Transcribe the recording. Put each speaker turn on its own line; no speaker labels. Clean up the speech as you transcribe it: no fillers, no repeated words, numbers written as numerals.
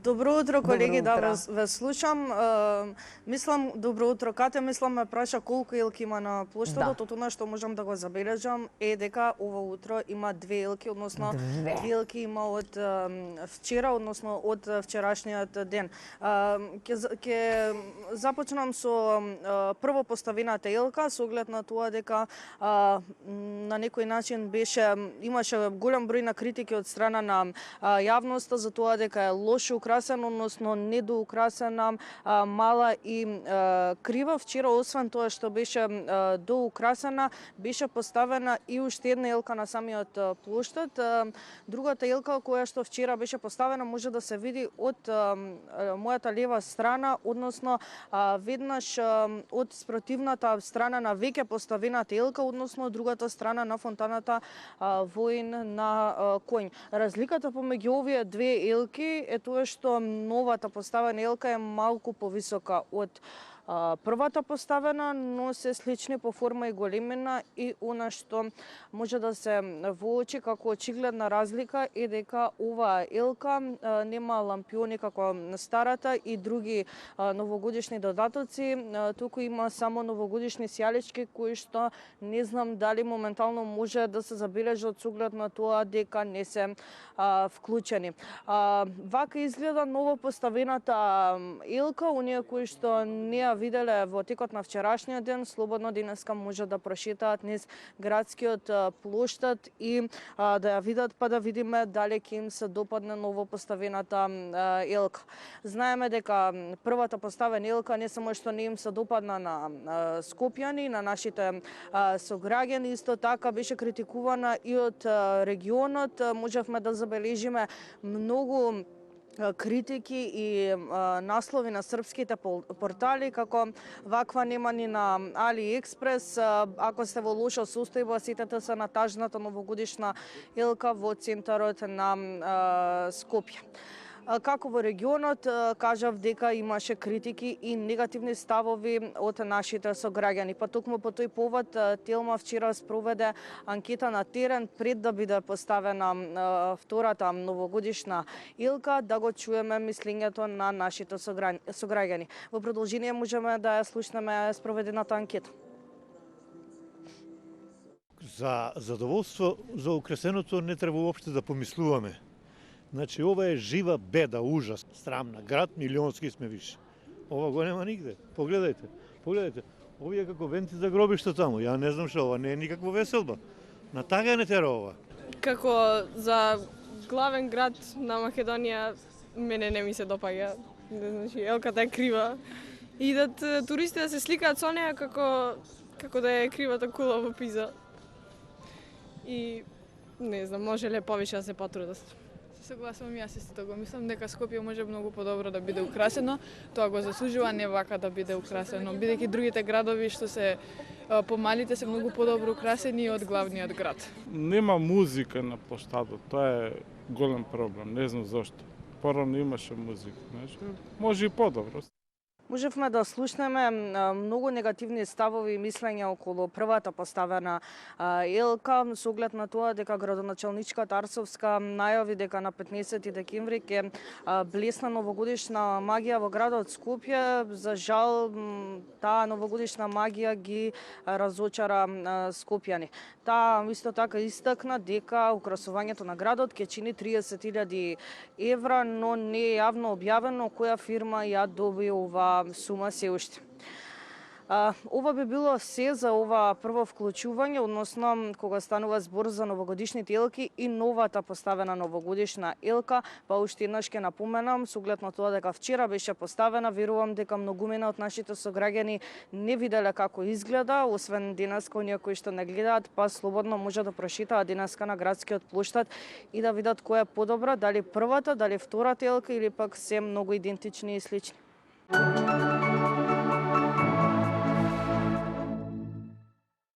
Добро утро, колеги,
Добро
да
утро.
ве слушам. Мислам, добро утро, Кате, мислам ме праша колку елки има на плоштадот.
Да.
Од она што можам да го забележам е дека ова утро има две елки, односно
Две.
две елки има од вчера, односно од вчерашниот ден. Ќе започнам со прво поставената елка, со оглед на тоа дека на некој начин имаше голем број на критики од страна на јавноста за тоа дека е лошо украсена, односно недоукрасена, мала и крива. Вчера, освен тоа што беше доукрасена, беше поставена и уште една елка на самиот плоштад. Другата елка која што вчера беше поставена може да се види од мојата лева страна, односно веднаш од спротивната страна на веќе поставената елка, односно другата страна на фонтаната Воин на Конј. Разликата помеѓу овие две елки е тоа што новата поставена елка е малку повисока од првата поставена, но се слични по форма и големина, и она што може да се воочи како очигледна разлика е дека оваа елка нема лампиони како старата и други новогодишни додатоци, туку има само новогодишни сјалички кои што не знам дали моментално може да се забележат со оглед на тоа дека не се вклучени. Вака изгледа ново поставената елка, оние кои што не ја виделе во текот на вчерашниот ден, слободно денеска може да прошетаат низ градскиот плоштад и да ја видат, па да видиме дали ќе им се допадне ново поставената елка. Знаеме дека првата поставена елка не само што не им се допадна на скопјани, на нашите сограѓани, исто така беше критикувана и од регионот. Можевме да забележиме многу критики и наслови на српските портали како ваква нема ни на AliExpress, ако сте во лоша состојба сетете се на тажната новогодишна елка во центарот на Скопје. Како во регионот, кажав дека имаше критики и негативни ставови од нашите сограѓани. Па токму по тој повод Телма вчера спроведе анкета на терен пред да биде поставена втората новогодишна елка, да го чуеме мислењето на нашите сограѓани. Во продолжение можеме да ја слушнеме спроведената анкета.
За задоволство за украсеното не треба уопште да помислуваме. Значи, ова е жива беда, ужас, срамна. Град милионски сме више. Ова го нема нигде. Погледајте. Овие како венци за гробишта таму. Ја не знам што, ова не е никаква веселба. На тага не тера ова.
Како за главен град на Македонија, мене не ми се допаѓа. Значи, елката е крива. Идат туристи да се сликаат со неја како да е кривата кула во Пиза. И не знам, може ли повише да се потрудат.
Согласувам јас исто го мислам дека Скопје може многу подобро да биде украсено, тоа го заслужува, не вака да биде украсено, бидејќи другите градови што се помалите се многу подобро украсени од главниот град.
Нема музика на плоштадот, тоа е голем проблем, не знам зошто. Порано имаше музика, значи може и подобро.
Можевме да слушнеме многу негативни ставови и мислења околу првата поставена елка, со оглед на тоа дека градоначалничката Арсовска најави дека на 15 декември ќе блесна новогодишна магија во градот Скопје. За жал, таа новогодишна магија ги разочара скопјани. Таа исто така истакна дека украсувањето на градот ќе чини 30.000 евра, но не е јавно објавено која фирма ја добива сума се уште. Ова би било се за ова прво вклучување, односно кога станува збор за новогодишните елки и новата поставена новогодишна елка, па уште еднаш ќе напоменам, со оглед на тоа дека вчера беше поставена, верувам дека многумина од нашите сограѓани не виделе како изгледа, освен денеска оние кои што не гледаат, па слободно може да прошетаат денеска на градскиот плоштад и да видат која е подобра, дали првата, дали втората елка или пак се многу идентични и слични.